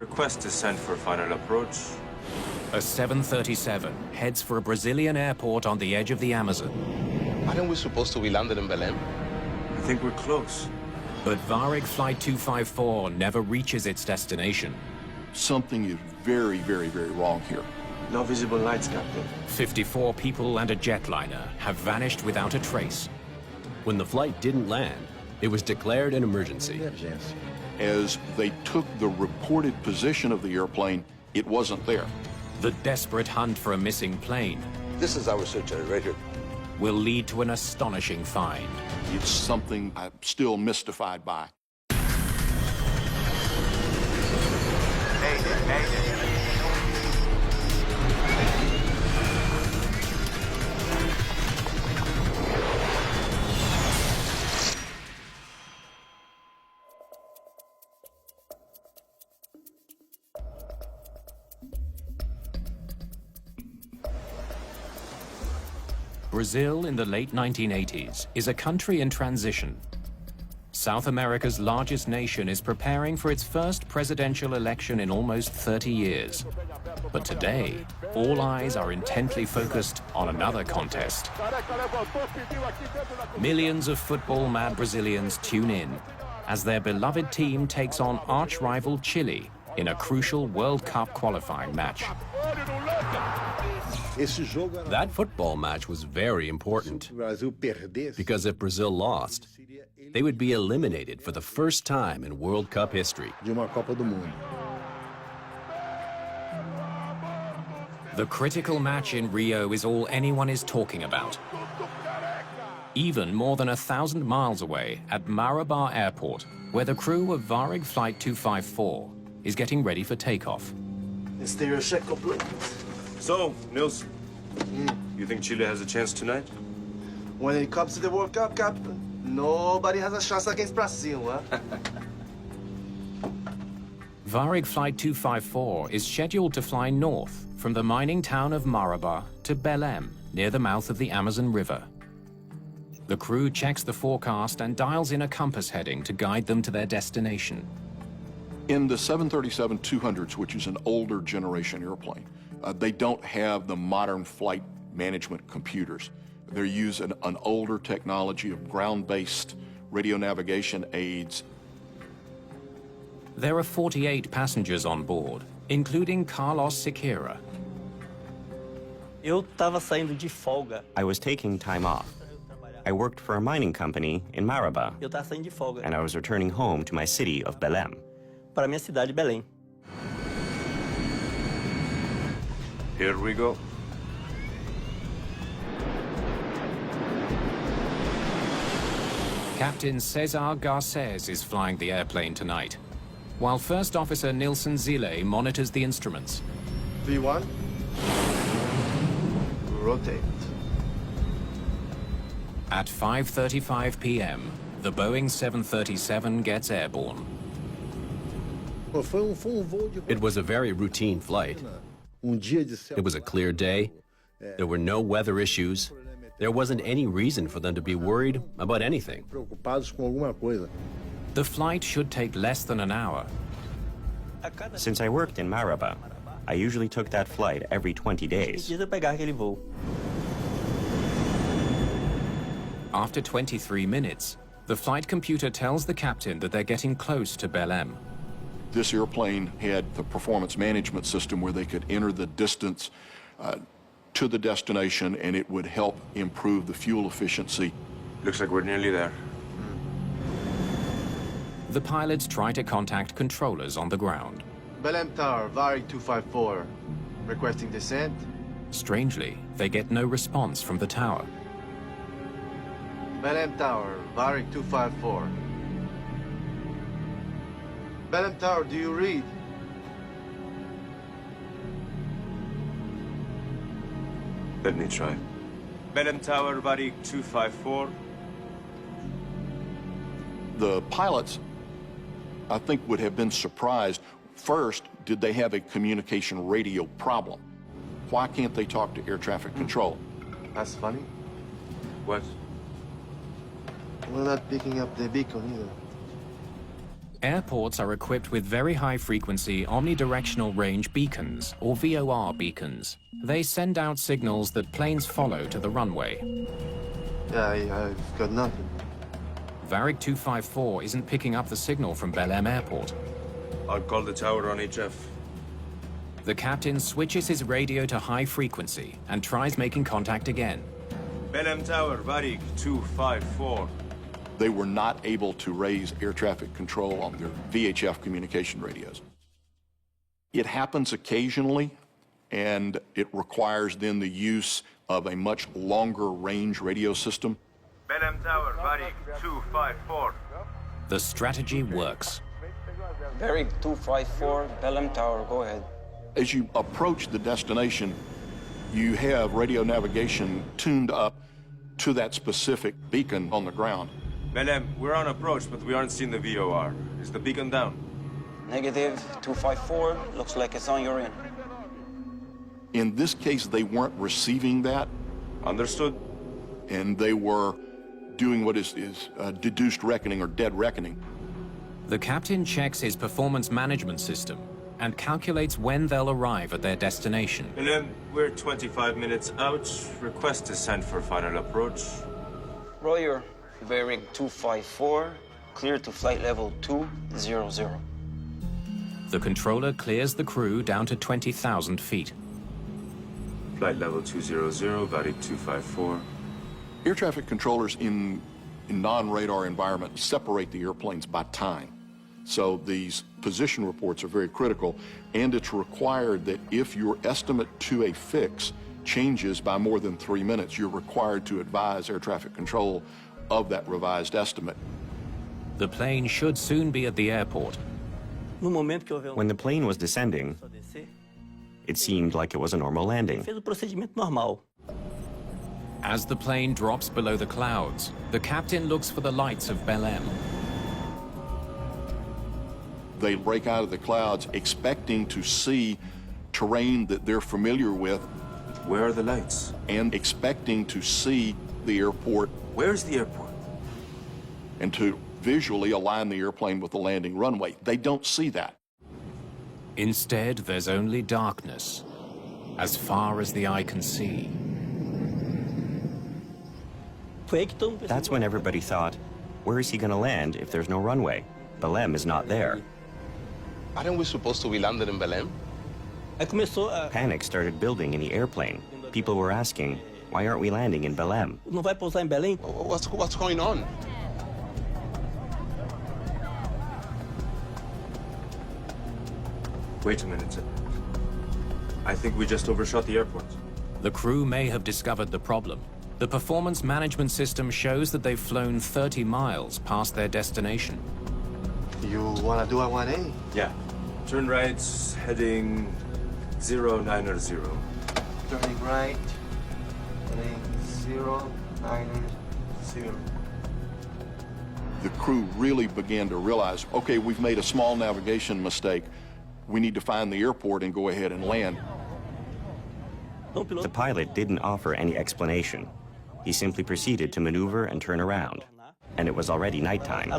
Request is sent for final approach. A 737 heads for a Brazilian airport on the edge of the Amazon. Aren't we supposed to be landed in Belém? I think we're close. But Varig Flight 254 never reaches its destination. Something is very, very, very wrong here. No visible lights, Captain. 54 people and a jetliner have vanished without a trace. When the flight didn't land, it was declared an emergency. As they took the reported position of the airplane, it wasn't there. The desperate hunt for a missing plane This is our search area right here. will lead to an astonishing find. It's something I'm still mystified by. Brazil in the late 1980s is a country in transition. South America's largest nation is preparing for its first presidential election in almost 30 years. But today, all eyes are intently focused on another contest. Millions of football-mad Brazilians tune in as their beloved team takes on arch-rival Chile in a crucial World Cup qualifying match. That football match was very important because if Brazil lost, they would be eliminated for the first time in World Cup history. The critical match in Rio is all anyone is talking about. Even more than 1,000 miles away at Marabá Airport, where the crew of Varig Flight 254 is getting ready for takeoff. Exterior check complete. So, Nils, you think Chile has a chance tonight? When it comes to the World Cup, Captain, nobody has a chance against Brazil, huh? Varig Flight 254 is scheduled to fly north from the mining town of Marabá to Belém, near the mouth of the Amazon River. The crew checks the forecast and dials in a compass heading to guide them to their destination. In the 737-200s, which is an older generation airplane, they don't have the modern flight management computers. They're using an older technology of ground-based radio navigation aids. There are 48 passengers on board, including Carlos Siqueira. I was taking time off. I worked for a mining company in Marabá, and I was returning home to my city of Belém. Here we go. Captain Cesar Garcés is flying the airplane tonight, while First Officer Nilson Zile monitors the instruments. V1. Rotate. At 5:35 p.m., the Boeing 737 gets airborne. It was a very routine flight. It was a clear day. There were no weather issues. There wasn't any reason for them to be worried about anything. The flight should take less than an hour. Since I worked in Marabá, I usually took that flight every 20 days. After 23 minutes, the flight computer tells the captain that they're getting close to Belém. This airplane had the performance management system where they could enter the distance to the destination, and it would help improve the fuel efficiency. Looks like we're nearly there. The pilots try to contact controllers on the ground. Belém Tower, Varig 254. Requesting descent. Strangely, they get no response from the tower. Belém Tower, Varig 254. Belém Tower, do you read? Let me try. Belém Tower, Varig 254. The pilots, I think, would have been surprised. First, did they have a communication radio problem? Why can't they talk to air traffic control? That's funny. What? We're not picking up the beacon either. Airports are equipped with very high-frequency omnidirectional range beacons, or VOR beacons. They send out signals that planes follow to the runway. I've got nothing. Varig 254 isn't picking up the signal from Belém Airport. I'll call the tower on HF. The captain switches his radio to high frequency and tries making contact again. Belém Tower, Varig 254. They were not able to raise air traffic control on their VHF communication radios. It happens occasionally, and it requires then the use of a much longer range radio system. Belém Tower, Varig 254. The strategy works. Varig 254, Belém Tower, go ahead. As you approach the destination, you have radio navigation tuned up to that specific beacon on the ground. Belém, we're on approach, but we aren't seeing the VOR. Is the beacon down? Negative 254, looks like it's on your end. In this case, they weren't receiving that, Understood. and they were doing what is deduced reckoning or dead reckoning. The captain checks his performance management system and calculates when they'll arrive at their destination. Belém, we're 25 minutes out. Request descent for final approach. Roger, Varig 254, clear to flight level 200. The controller clears the crew down to 20,000 feet. Flight level 200, Varig 254. Air traffic controllers in non-radar environments separate the airplanes by time. So these position reports are very critical, and it's required that if your estimate to a fix changes by more than 3 minutes, you're required to advise air traffic control of that revised estimate. The plane should soon be at the airport. When the plane was descending, it seemed like it was a normal landing. As the plane drops below the clouds, the captain looks for the lights of Belém. They break out of the clouds expecting to see terrain that they're familiar with Where are the lights? and expecting to see the airport Where's the airport? and to visually align the airplane with the landing runway. They don't see that. Instead, there's only darkness, as far as the eye can see. That's when everybody thought, where is he going to land if there's no runway? Belém is not there. Aren't we supposed to be landed in Belém? Panic started building in the airplane. People were asking, why aren't we landing in Belém? What's going on? Wait a minute. I think we just overshot the airport. The crew may have discovered the problem. The performance management system shows that they've flown 30 miles past their destination. You wanna do a 1A? Yeah. Turn right, heading 090. Turning right, heading 090. The crew really began to realize, okay, we've made a small navigation mistake. We need to find the airport and go ahead and land. The pilot didn't offer any explanation. He simply proceeded to maneuver and turn around. And it was already nighttime.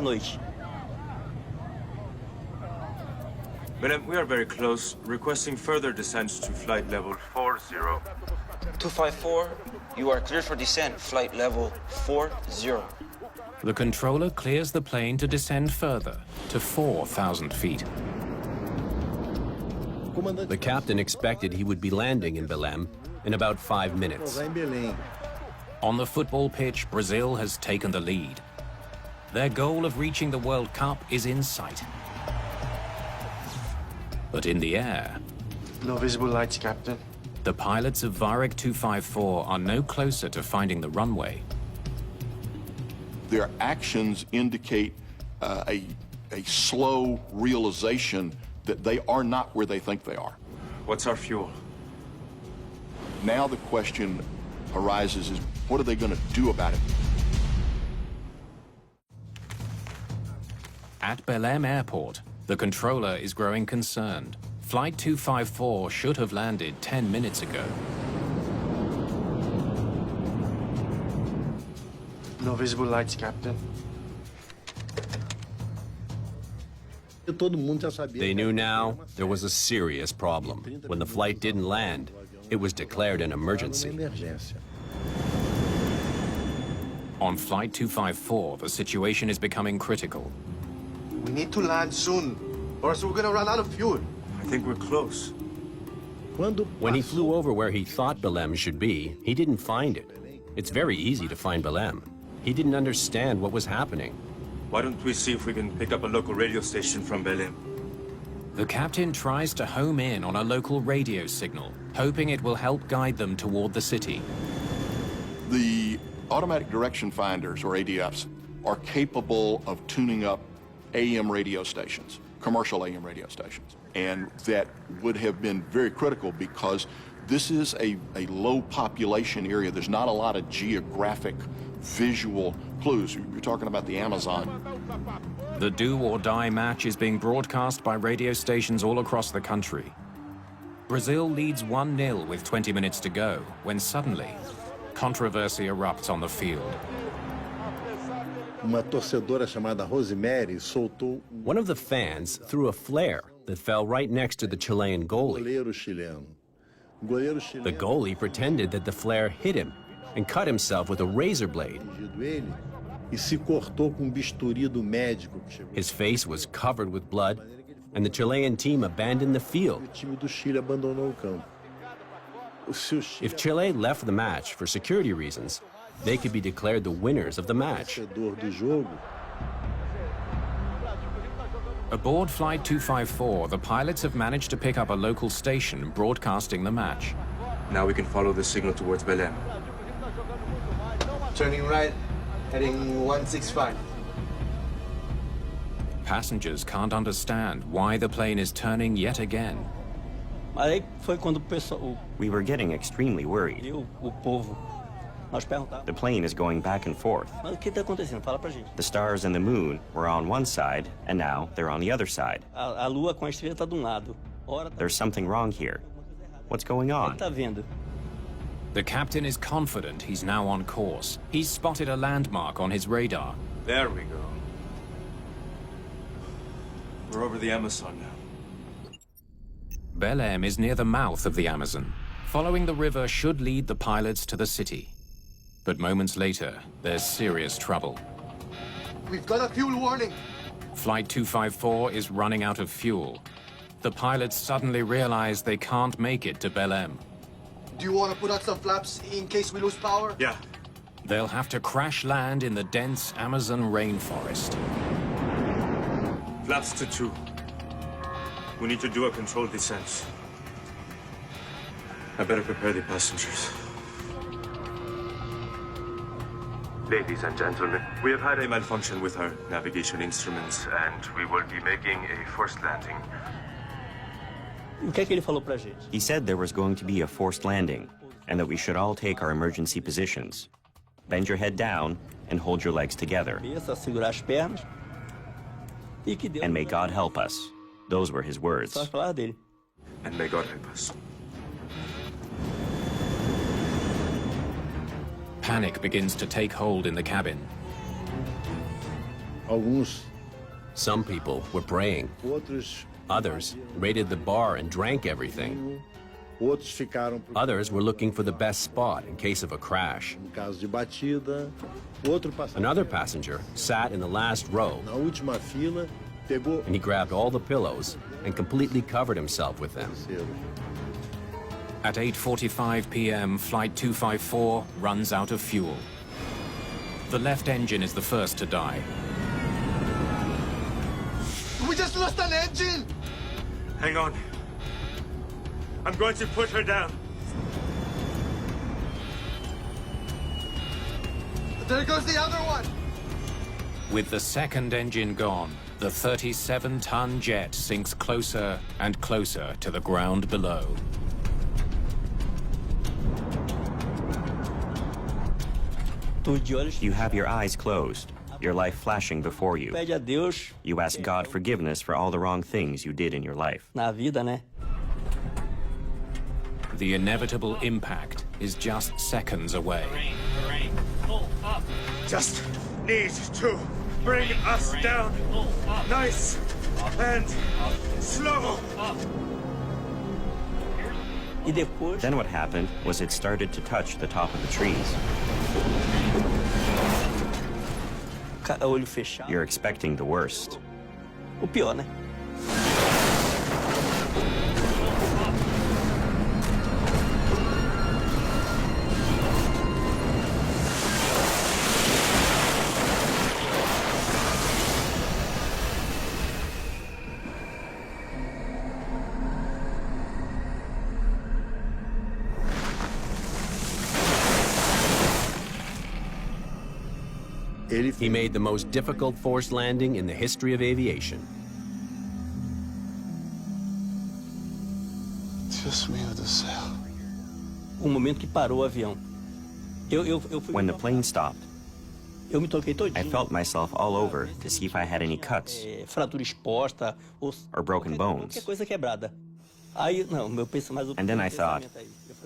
Belém, we are very close. Requesting further descent to flight level 40. 254, you are cleared for descent, flight level 40. The controller clears the plane to descend further, to 4,000 feet. The captain expected he would be landing in Belém in about 5 minutes. On the football pitch, Brazil has taken the lead. Their goal of reaching the World Cup is in sight. But in the air, No visible lights, Captain. the pilots of Varig 254 are no closer to finding the runway. Their actions indicate a slow realization that they are not where they think they are. What's our fuel? Now the question arises is, what are they going to do about it? At Belém Airport, the controller is growing concerned. Flight 254 should have landed 10 minutes ago. No visible lights, Captain. They knew now there was a serious problem. When the flight didn't land, it was declared an emergency. On Flight 254, the situation is becoming critical. We need to land soon, or else we're gonna run out of fuel. I think we're close. When he flew over where he thought Belém should be, he didn't find it. It's very easy to find Belém. He didn't understand what was happening. Why don't we see if we can pick up a local radio station from Belém? The captain tries to home in on a local radio signal, hoping it will help guide them toward the city. The automatic direction finders, or ADFs, are capable of tuning up AM radio stations, commercial AM radio stations. And that would have been very critical because this is a low population area. There's not a lot of geographic visual clues. You're talking about the Amazon. The do-or-die match is being broadcast by radio stations all across the country. Brazil leads 1-0 with 20 minutes to go, when suddenly, controversy erupts on the field. One of the fans threw a flare that fell right next to the Chilean goalie. The goalie pretended that the flare hit him and cut himself with a razor blade. His face was covered with blood, and the Chilean team abandoned the field. If Chile left the match for security reasons, they could be declared the winners of the match. Aboard Flight 254, the pilots have managed to pick up a local station broadcasting the match. Now we can follow the signal towards Belém. Turning right, heading 165. Passengers can't understand why the plane is turning yet again. We were getting extremely worried. The plane is going back and forth. The stars and the moon were on one side, and now they're on the other side. There's something wrong here. What's going on? The captain is confident he's now on course. He's spotted a landmark on his radar. There we go. We're over the Amazon now. Belém is near the mouth of the Amazon. Following the river should lead the pilots to the city. But moments later, there's serious trouble. We've got a fuel warning. Flight 254 is running out of fuel. The pilots suddenly realize they can't make it to Belém. Do you want to put out some flaps in case we lose power? Yeah. They'll have to crash land in the dense Amazon rainforest. Flaps to 2. We need to do a controlled descent. I better prepare the passengers. Ladies and gentlemen, we have had a malfunction with our navigation instruments, and we will be making a forced landing. He said there was going to be a forced landing, and that we should all take our emergency positions. Bend your head down and hold your legs together. And may God help us. Those were his words. And may God help us. Panic begins to take hold in the cabin. Some people were praying. Others raided the bar and drank everything. Others were looking for the best spot in case of a crash. Another passenger sat in the last row, and he grabbed all the pillows and completely covered himself with them. At 8:45 p.m., Flight 254 runs out of fuel. The left engine is the first to die. We just lost an engine! Hang on. I'm going to put her down. There goes the other one! With the second engine gone, the 37-ton jet sinks closer and closer to the ground below. You have your eyes closed, your life flashing before you. You ask God forgiveness for all the wrong things you did in your life. The inevitable impact is just seconds away. Just need to bring us down. Nice And slow! Then what happened was it started to touch the top of the trees. You're expecting the worst. O pior, né? He made the most difficult forced landing in the history of aviation. Deus meu do céu. O momento que parou o avião. When the plane stopped, Eu me toquei I todinho. felt myself all over to see if I had any cuts Fratura exposta ou broken bones. qualquer coisa quebrada. Aí, não, meu pensamento. And then I thought,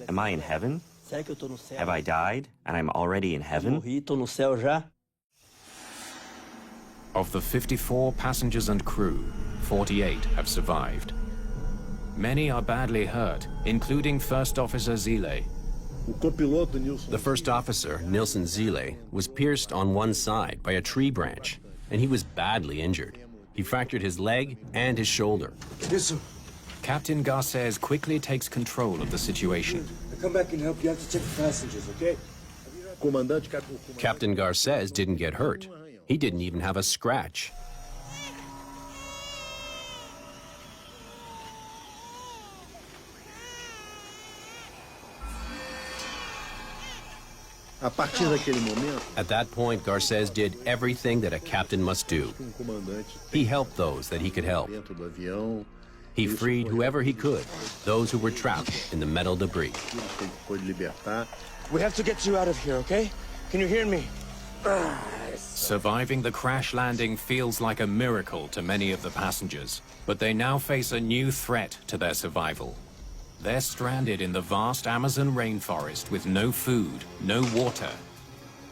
am I in heaven? Será que eu tô no céu? Have I died and I'm already in heaven? Morri, tô no céu já. Of the 54 passengers and crew, 48 have survived. Many are badly hurt, including First Officer Zile. The first officer, Nilson Zile, was pierced on one side by a tree branch, and he was badly injured. He fractured his leg and his shoulder. Captain Garces quickly takes control of the situation. I'll come back and help you. I have to check the passengers, okay? Captain Garces didn't get hurt. He didn't even have a scratch. At that point, Garces did everything that a captain must do. He helped those that he could help. He freed whoever he could, those who were trapped in the metal debris. We have to get you out of here, okay? Can you hear me? Surviving the crash landing feels like a miracle to many of the passengers, but they now face a new threat to their survival. They're stranded in the vast Amazon rainforest with no food, no water,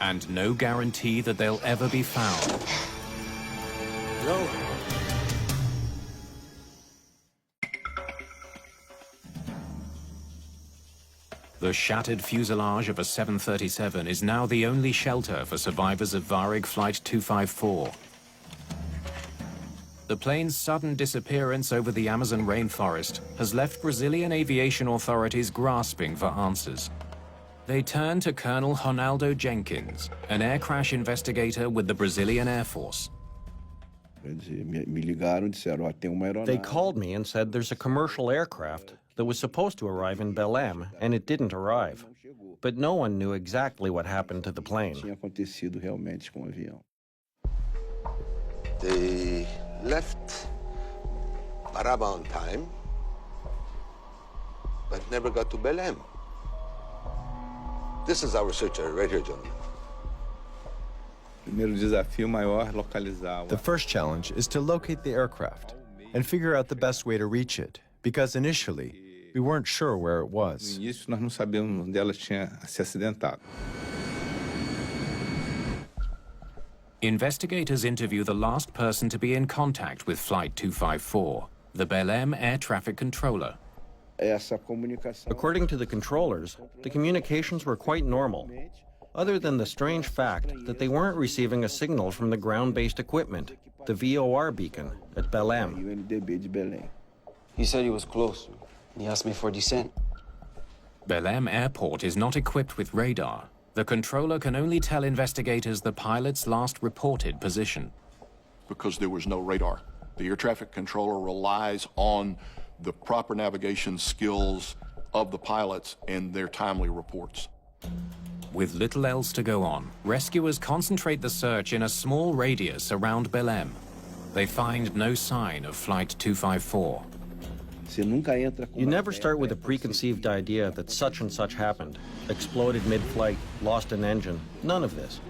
and no guarantee that they'll ever be found. No. The shattered fuselage of a 737 is now the only shelter for survivors of Varig Flight 254. The plane's sudden disappearance over the Amazon rainforest has left Brazilian aviation authorities grasping for answers. They turn to Colonel Ronaldo Jenkins, an air crash investigator with the Brazilian Air Force. They called me and said there's a commercial aircraft that was supposed to arrive in Belém, and it didn't arrive. But no one knew exactly what happened to the plane. They left Maraba on time, but never got to Belém. This is our searcher right here, gentlemen. The first challenge is to locate the aircraft and figure out the best way to reach it, because initially, we weren't sure where it was. Investigators interview the last person to be in contact with Flight 254, the Belém air traffic controller. According to the controllers, the communications were quite normal, other than the strange fact that they weren't receiving a signal from the ground-based equipment, the VOR beacon at Belém. He said he was close. He asked me for descent. Belém Airport is not equipped with radar. The controller can only tell investigators the pilot's last reported position. Because there was no radar. The air traffic controller relies on the proper navigation skills of the pilots and their timely reports. With little else to go on, rescuers concentrate the search in a small radius around Belém. They find no sign of Flight 254. You never start with a preconceived idea that such and such happened. Exploded mid-flight, lost an engine, none of this.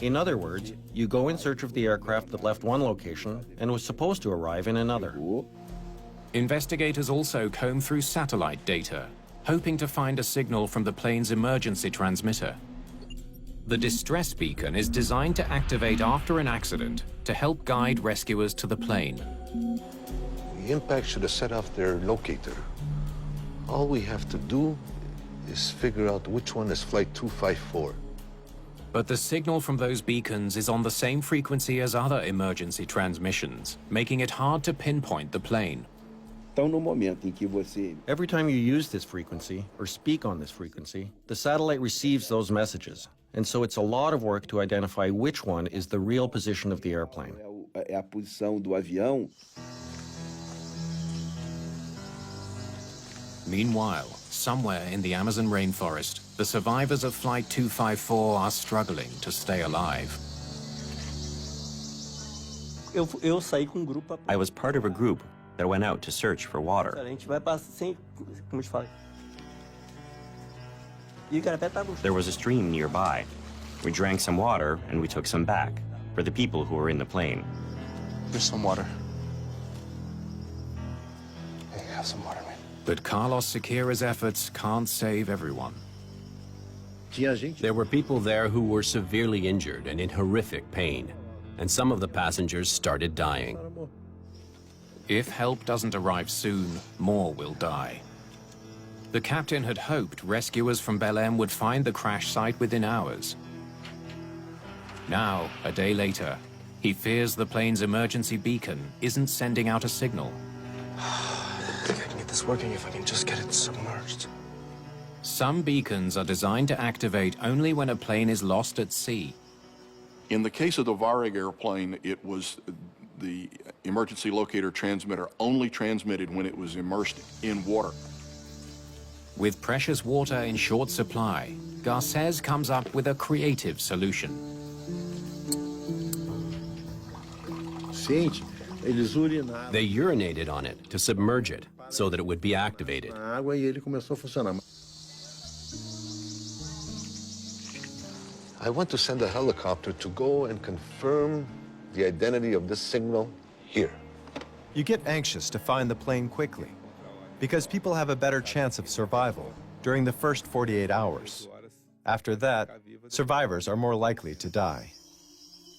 In other words, you go in search of the aircraft that left one location and was supposed to arrive in another. Investigators also comb through satellite data, hoping to find a signal from the plane's emergency transmitter. The distress beacon is designed to activate after an accident to help guide rescuers to the plane. The impact should have set off their locator. All we have to do is figure out which one is Flight 254. But the signal from those beacons is on the same frequency as other emergency transmissions, making it hard to pinpoint the plane. Every time you use this frequency, or speak on this frequency, the satellite receives those messages. And so it's a lot of work to identify which one is the real position of the airplane. Meanwhile, somewhere in the Amazon rainforest, the survivors of Flight 254 are struggling to stay alive. I was part of a group that went out to search for water. There was a stream nearby. We drank some water and we took some back for the people who were in the plane. There's some water. Hey, have some water, man. But Carlos Sequeira's efforts can't save everyone. There were people there who were severely injured and in horrific pain, and some of the passengers started dying. If help doesn't arrive soon, more will die. The captain had hoped rescuers from Belém would find the crash site within hours. Now, a day later, he fears the plane's emergency beacon isn't sending out a signal. I think I can get this working if I can just get it submerged. Some beacons are designed to activate only when a plane is lost at sea. In the case of the Varig airplane, it was the emergency locator transmitter only transmitted when it was immersed in water. With precious water in short supply, Garcés comes up with a creative solution. They urinated on it to submerge it so that it would be activated. I want to send a helicopter to go and confirm the identity of this signal here. You get anxious to find the plane quickly, because people have a better chance of survival during the first 48 hours. After that, survivors are more likely to die.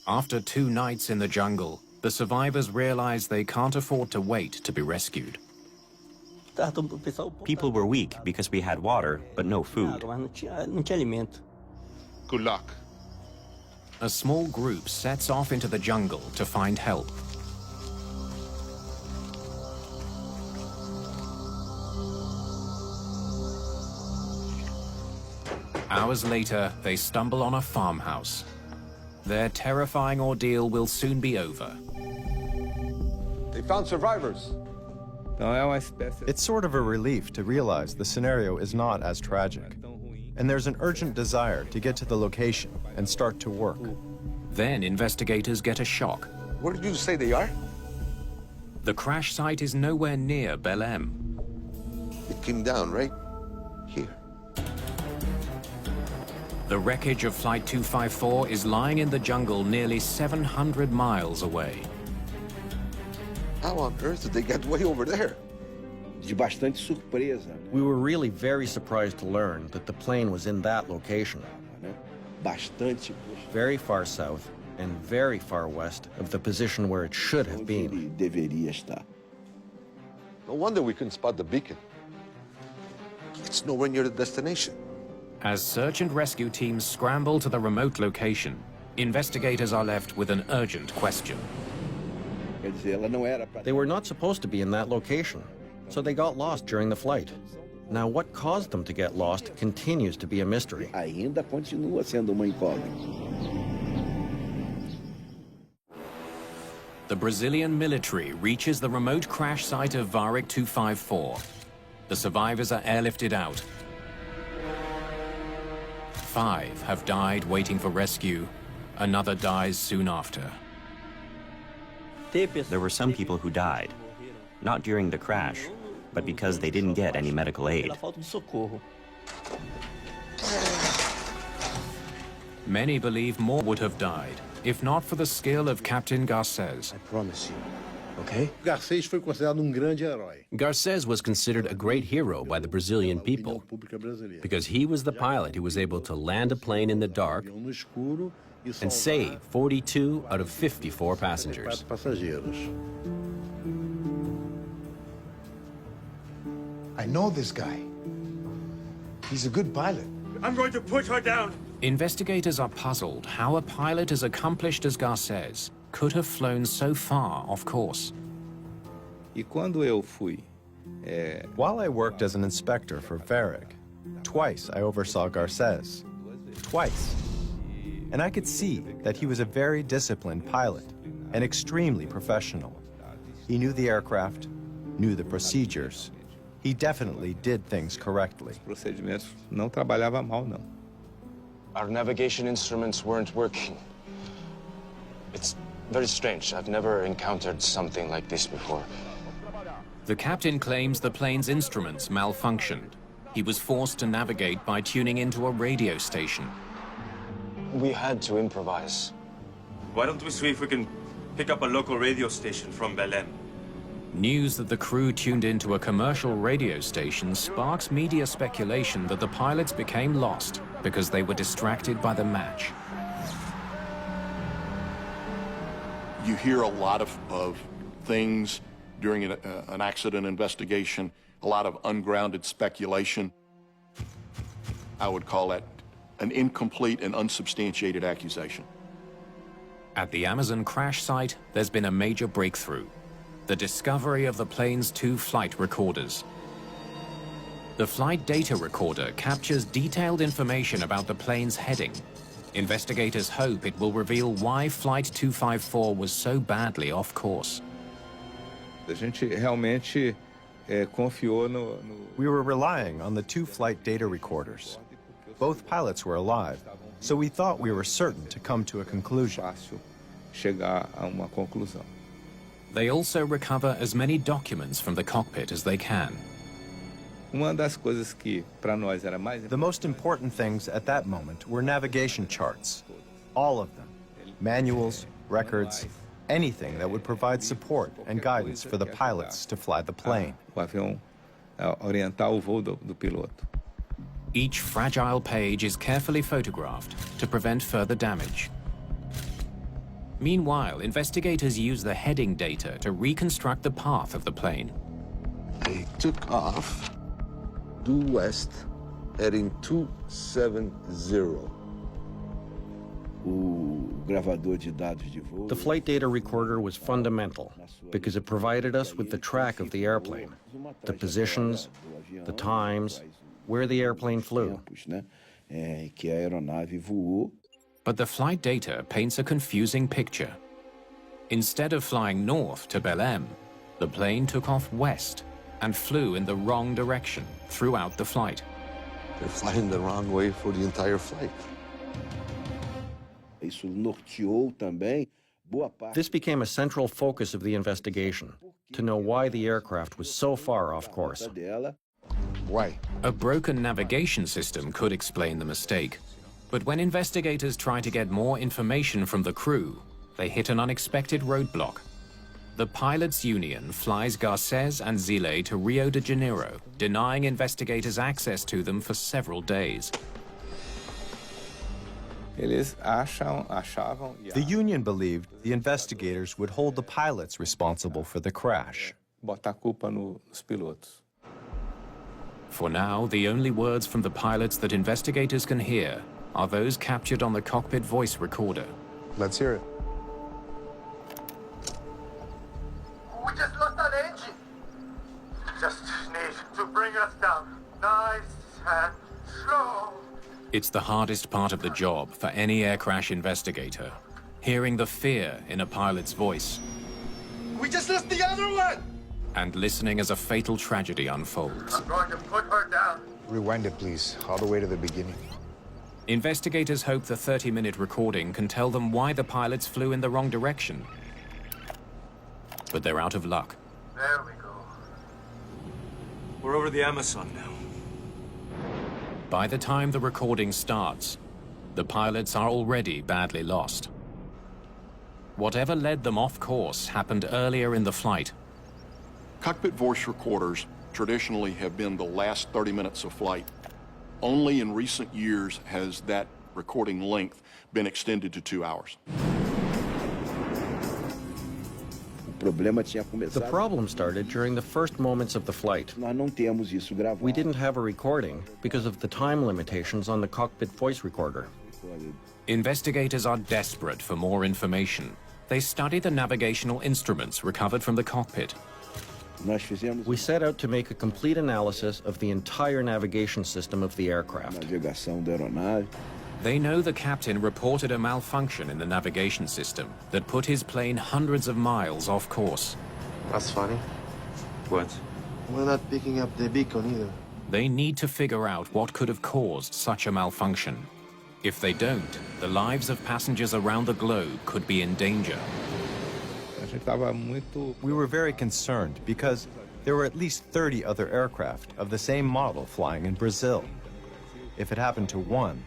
After 2 nights in the jungle, the survivors realize they can't afford to wait to be rescued. People were weak because we had water, but no food. Good luck. A small group sets off into the jungle to find help. Hours later, they stumble on a farmhouse. Their terrifying ordeal will soon be over. They found survivors. It's sort of a relief to realize the scenario is not as tragic, and there's an urgent desire to get to the location and start to work. Then investigators get a shock. Where did you say they are? The crash site is nowhere near Belém. It came down right here. The wreckage of Flight 254 is lying in the jungle nearly 700 miles away. How on earth did they get way over there? We were really very surprised to learn that the plane was in that location. Very far south and very far west of the position where it should have been. No wonder we couldn't spot the beacon. It's nowhere near the destination. As search and rescue teams scramble to the remote location, investigators are left with an urgent question. They were not supposed to be in that location, so they got lost during the flight. Now, what caused them to get lost continues to be a mystery. The Brazilian military reaches the remote crash site of Varig 254. The survivors are airlifted out. 5 have died waiting for rescue. Another dies soon after. There were some people who died, not during the crash, but because they didn't get any medical aid. Many believe more would have died, if not for the skill of Captain Garcés. I promise you, okay? Garcés was considered a great hero by the Brazilian people because he was the pilot who was able to land a plane in the dark and save 42 out of 54 passengers. I know this guy. He's a good pilot. I'm going to put her down. Investigators are puzzled how a pilot as accomplished as Garcés could have flown so far off course. While I worked as an inspector for Varig, twice I oversaw Garcés. Twice. And I could see that he was a very disciplined pilot and extremely professional. He knew the aircraft, knew the procedures. He definitely did things correctly. Our navigation instruments weren't working. It's very strange. I've never encountered something like this before. The captain claims the plane's instruments malfunctioned. He was forced to navigate by tuning into a radio station. We had to improvise. Why don't we see if we can pick up a local radio station from Belém? News that the crew tuned into a commercial radio station sparks media speculation that the pilots became lost because they were distracted by the match. You hear a lot of things during an accident investigation, a lot of ungrounded speculation. I would call that an incomplete and unsubstantiated accusation. At the Amazon crash site, there's been a major breakthrough: the discovery of the plane's 2 flight recorders. The flight data recorder captures detailed information about the plane's heading. Investigators hope it will reveal why Flight 254 was so badly off course. We were relying on the 2 flight data recorders. Both pilots were alive, so we thought we were certain to come to a conclusion. They also recover as many documents from the cockpit as they can. The most important things at that moment were navigation charts. All of them. Manuals, records, anything that would provide support and guidance for the pilots to fly the plane. Each fragile page is carefully photographed to prevent further damage. Meanwhile, investigators use the heading data to reconstruct the path of the plane. They took off due west, heading 270. The flight data recorder was fundamental because it provided us with the track of the airplane, the positions, the times, where the airplane flew. But the flight data paints a confusing picture. Instead of flying north to Belém, the plane took off west and flew in the wrong direction throughout the flight. They're flying the wrong way for the entire flight. This became a central focus of the investigation, to know why the aircraft was so far off course. Why? A broken navigation system could explain the mistake. But when investigators try to get more information from the crew, they hit an unexpected roadblock. The pilots' union flies Garcés and Zile to Rio de Janeiro, denying investigators access to them for several days. The union believed the investigators would hold the pilots responsible for the crash. For now, the only words from the pilots that investigators can hear are those captured on the cockpit voice recorder. Let's hear it. We just lost an engine. Just need to bring us down. Nice and slow. It's the hardest part of the job for any air crash investigator, hearing the fear in a pilot's voice. We just lost the other one. And listening as a fatal tragedy unfolds. I'm going to put her down. Rewind it, please, all the way to the beginning. Investigators hope the 30-minute recording can tell them why the pilots flew in the wrong direction. But they're out of luck. There we go. We're over the Amazon now. By the time the recording starts, the pilots are already badly lost. Whatever led them off course happened earlier in the flight. Cockpit voice recorders traditionally have been the last 30 minutes of flight. Only in recent years has that recording length been extended to 2 hours. The problem started during the first moments of the flight. We didn't have a recording because of the time limitations on the cockpit voice recorder. Investigators are desperate for more information. They study the navigational instruments recovered from the cockpit. We set out to make a complete analysis of the entire navigation system of the aircraft. They know the captain reported a malfunction in the navigation system that put his plane hundreds of miles off course. That's funny. What? We're not picking up the beacon either. They need to figure out what could have caused such a malfunction. If they don't, the lives of passengers around the globe could be in danger. We were very concerned because there were at least 30 other aircraft of the same model flying in Brazil. If it happened to one,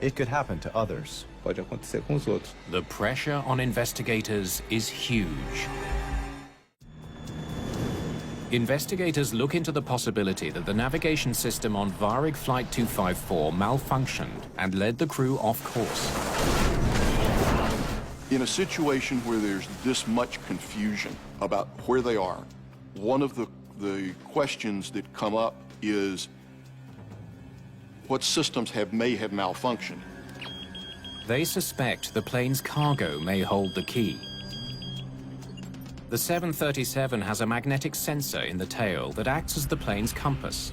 it could happen to others. The pressure on investigators is huge. Investigators look into the possibility that the navigation system on Varig Flight 254 malfunctioned and led the crew off course. In a situation where there's this much confusion about where they are, one of the questions that come up is what systems may have malfunctioned. They suspect the plane's cargo may hold the key. The 737 has a magnetic sensor in the tail that acts as the plane's compass.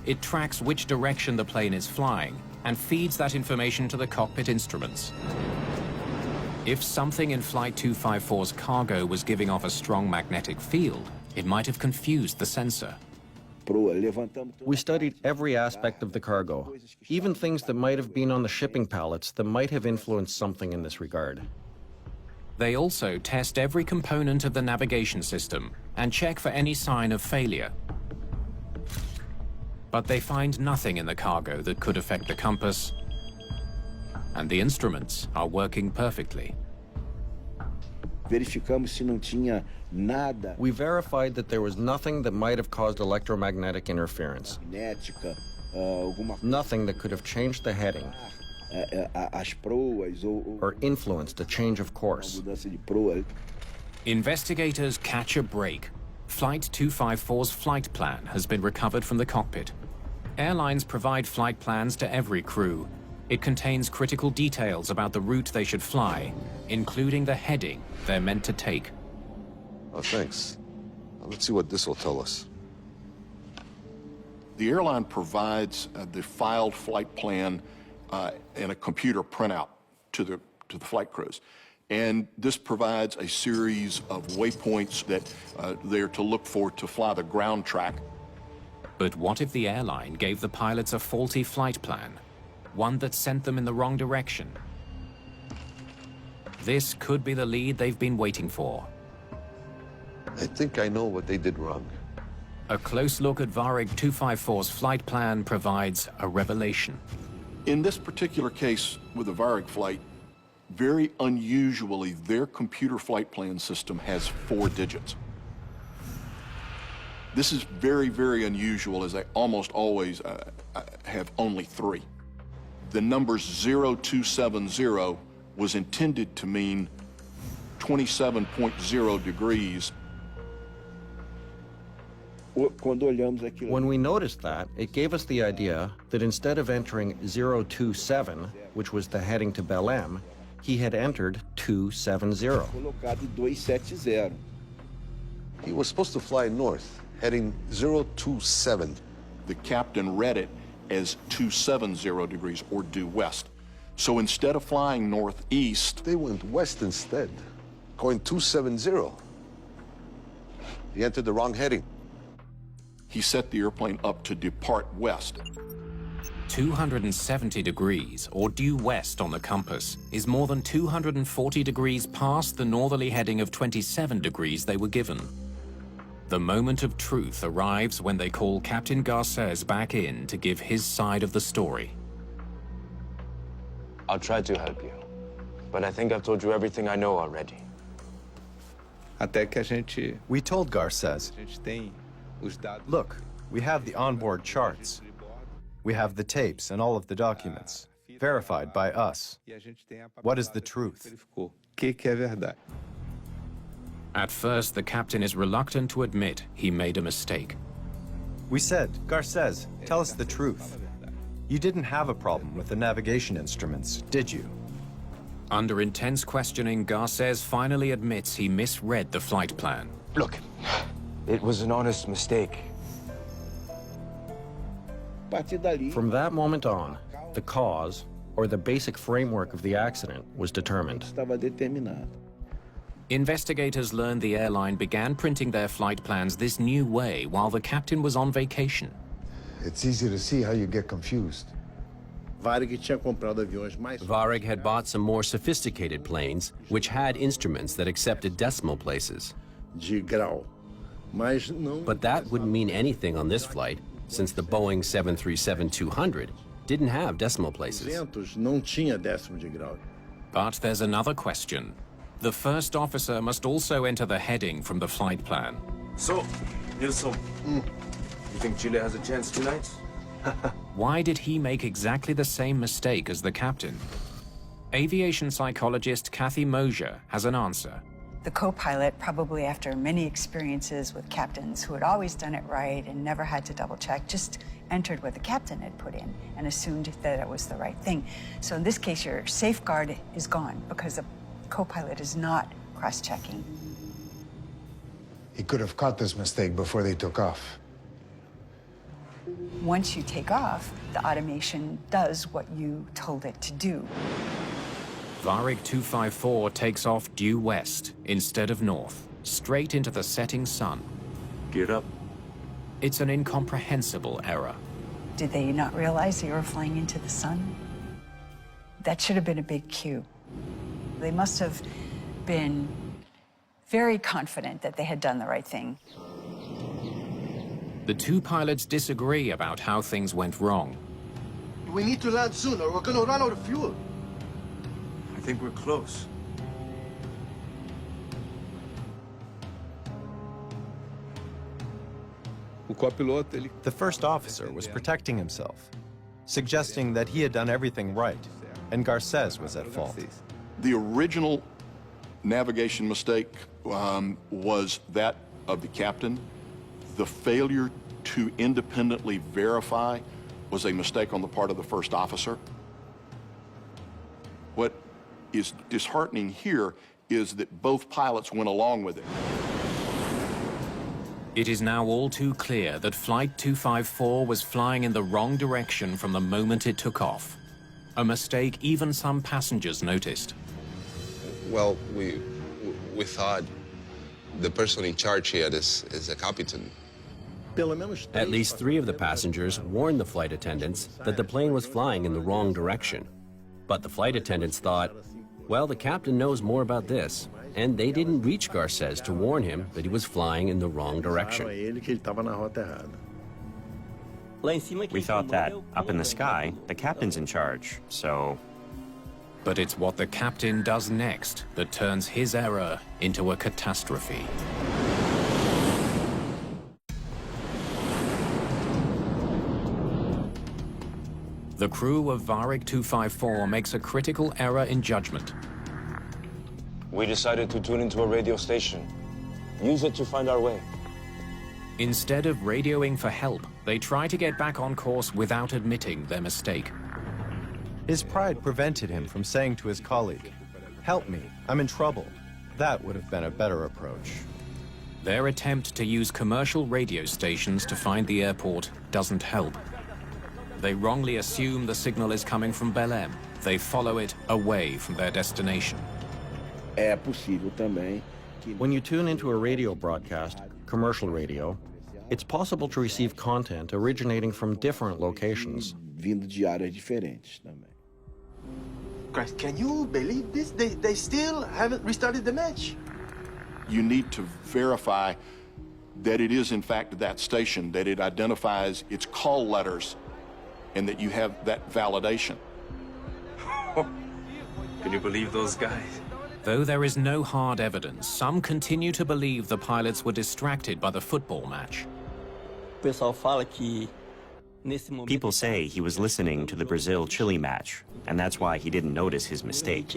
It tracks which direction the plane is flying and feeds that information to the cockpit instruments. If something in Flight 254's cargo was giving off a strong magnetic field, it might have confused the sensor. We studied every aspect of the cargo, even things that might have been on the shipping pallets that might have influenced something in this regard. They also test every component of the navigation system and check for any sign of failure. But they find nothing in the cargo that could affect the compass, and the instruments are working perfectly. We verified that there was nothing that might have caused electromagnetic interference. Nothing that could have changed the heading or influenced a change of course. Investigators catch a break. Flight 254's flight plan has been recovered from the cockpit. Airlines provide flight plans to every crew. It contains critical details about the route they should fly, including the heading they're meant to take. Oh, thanks. Let's see what this will tell us. The airline provides the filed flight plan and a computer printout to the flight crews. And this provides a series of waypoints that they're to look for to fly the ground track. But what if the airline gave the pilots a faulty flight plan? One that sent them in the wrong direction? This could be the lead they've been waiting for. I think I know what they did wrong. A close look at Varig 254's flight plan provides a revelation. In this particular case with the Varig flight, very unusually, their computer flight plan system has 4 digits. This is very, very unusual, as they almost always have only 3. The number 0270 was intended to mean 27.0 degrees. When we noticed that, it gave us the idea that instead of entering 027, which was the heading to Belém, he had entered 270. He was supposed to fly north, heading 027. The captain read it as 270 degrees, or due west. So instead of flying northeast, they went west instead, going 270. He entered the wrong heading. He set the airplane up to depart west. 270 degrees, or due west on the compass, is more than 240 degrees past the northerly heading of 27 degrees they were given. The moment of truth arrives when they call Captain Garcés back in to give his side of the story. I'll try to help you, but I think I've told you everything I know already. We told Garcés, look, we have the onboard charts. We have the tapes and all of the documents. verified by us. What is the truth? At first, the captain is reluctant to admit he made a mistake. We said, Garces, tell us the truth. You didn't have a problem with the navigation instruments, did you? Under intense questioning, Garces finally admits he misread the flight plan. Look, it was an honest mistake. From that moment on, the cause, or the basic framework of the accident, was determined. Investigators learned the airline began printing their flight plans this new way while the captain was on vacation. It's easy to see how you get confused. Varig had bought some more sophisticated planes, which had instruments that accepted decimal places. But that wouldn't mean anything on this flight, since the Boeing 737-200 didn't have decimal places. But there's another question. The first officer must also enter the heading from the flight plan. So, Nilsson, you think Chile has a chance tonight? Why did he make exactly the same mistake as the captain? Aviation psychologist Kathy Mosier has an answer. The co-pilot, probably after many experiences with captains who had always done it right and never had to double check, just entered what the captain had put in and assumed that it was the right thing. So in this case, your safeguard is gone because the co-pilot is not cross-checking. He could have caught this mistake before they took off. Once you take off, the automation does what you told it to do. Varig 254 takes off due west instead of north, straight into the setting sun. Gear up. It's an incomprehensible error. Did they not realize they were flying into the sun? That should have been a big cue. They must have been very confident that they had done the right thing. The two pilots disagree about how things went wrong. We need to land soon or we're gonna run out of fuel. I think we're close. The first officer was protecting himself, suggesting that he had done everything right, and Garces was at fault. The original navigation mistake was that of the captain. The failure to independently verify was a mistake on the part of the first officer. What is disheartening here is that both pilots went along with it. It is now all too clear that Flight 254 was flying in the wrong direction from the moment it took off. A mistake even some passengers noticed. Well, we thought the person in charge here is a captain. At least 3 of the passengers warned the flight attendants that the plane was flying in the wrong direction. But the flight attendants thought, well, the captain knows more about this, and they didn't reach Garces to warn him that he was flying in the wrong direction. We thought that, up in the sky, the captain's in charge, so... But it's what the captain does next that turns his error into a catastrophe. The crew of Varig 254 makes a critical error in judgment. We decided to tune into a radio station. Use it to find our way. Instead of radioing for help, they try to get back on course without admitting their mistake. His pride prevented him from saying to his colleague, "Help me, I'm in trouble." That would have been a better approach. Their attempt to use commercial radio stations to find the airport doesn't help. They wrongly assume the signal is coming from Belém. They follow it away from their destination. When you tune into a radio broadcast, commercial radio, it's possible to receive content originating from different locations. Guys, can you believe this? They still haven't restarted the match. You need to verify that it is in fact that station, that it identifies its call letters, and that you have that validation. Can you believe those guys? Though there is no hard evidence, some continue to believe the pilots were distracted by the football match. People say he was listening to the Brazil-Chile match, and that's why he didn't notice his mistake.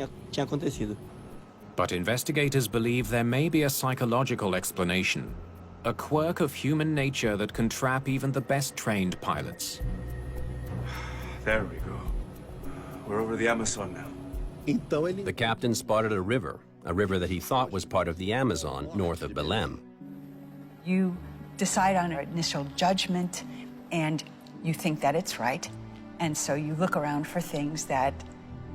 But investigators believe there may be a psychological explanation, a quirk of human nature that can trap even the best trained pilots. There we go. We're over the Amazon now. The captain spotted a river that he thought was part of the Amazon north of Belém. You decide on your initial judgment, and you think that it's right, and so you look around for things that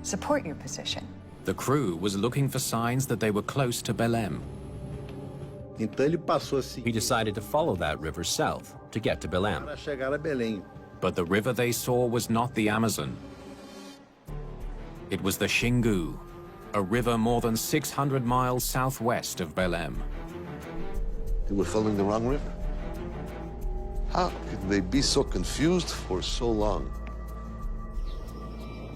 support your position. The crew was looking for signs that they were close to Belém. He decided to follow that river south to get to Belém. But the river they saw was not the Amazon. It was the Xingu, a river more than 600 miles southwest of Belém. They were following the wrong river. How could they be so confused for so long?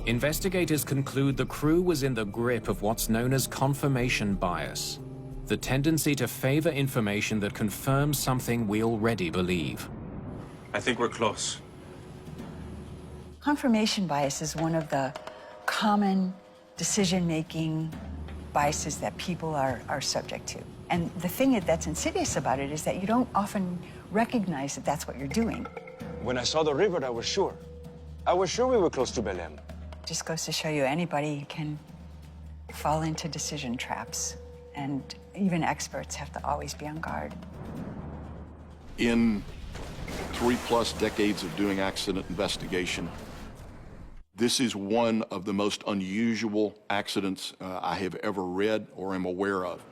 Investigators conclude the crew was in the grip of what's known as confirmation bias, the tendency to favor information that confirms something we already believe. I think we're close. Confirmation bias is one of the common decision-making biases that people are subject to. And the thing that's insidious about it is that you don't often recognize that that's what you're doing. When I saw the river, I was sure. I was sure we were close to Belém. Just goes to show you anybody can fall into decision traps, and even experts have to always be on guard. In 3+ decades of doing accident investigation, this is one of the most unusual accidents I have ever read or am aware of.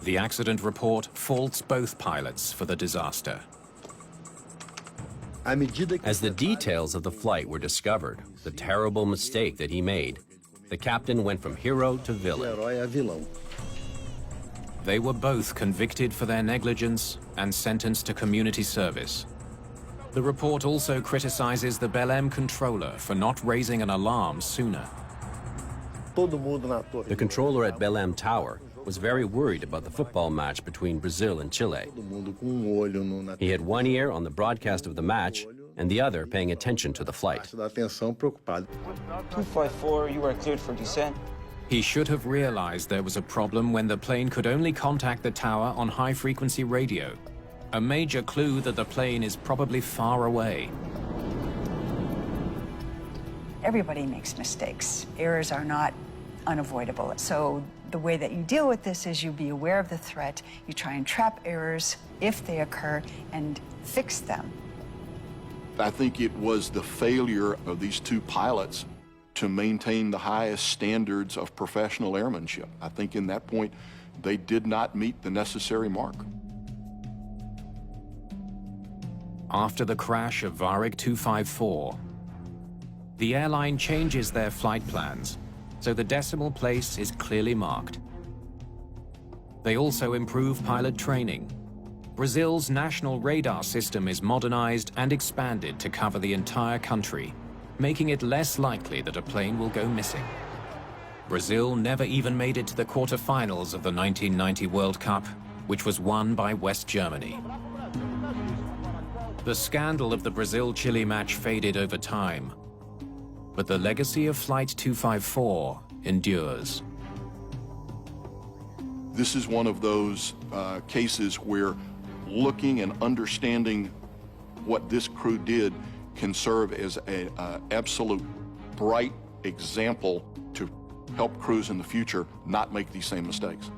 The accident report faults both pilots for the disaster. As the details of the flight were discovered, the terrible mistake that he made, the captain went from hero to villain. They were both convicted for their negligence and sentenced to community service. The report also criticizes the Belém controller for not raising an alarm sooner. The controller at Belém Tower was very worried about the football match between Brazil and Chile. He had one ear on the broadcast of the match and the other paying attention to the flight. 254, you are cleared for descent. He should have realized there was a problem when the plane could only contact the tower on high-frequency radio, a major clue that the plane is probably far away. Everybody makes mistakes. Errors are not unavoidable. So the way that you deal with this is you be aware of the threat, you try and trap errors if they occur, and fix them. I think it was the failure of these two pilots to maintain the highest standards of professional airmanship. I think in that point, they did not meet the necessary mark. After the crash of Varig 254, the airline changes their flight plans, so the decimal place is clearly marked. They also improve pilot training. Brazil's national radar system is modernized and expanded to cover the entire country, making it less likely that a plane will go missing. Brazil never even made it to the quarterfinals of the 1990 World Cup, which was won by West Germany. The scandal of the Brazil-Chile match faded over time, but the legacy of Flight 254 endures. This is one of those cases where looking and understanding what this crew did can serve as an absolute bright example to help crews in the future not make these same mistakes.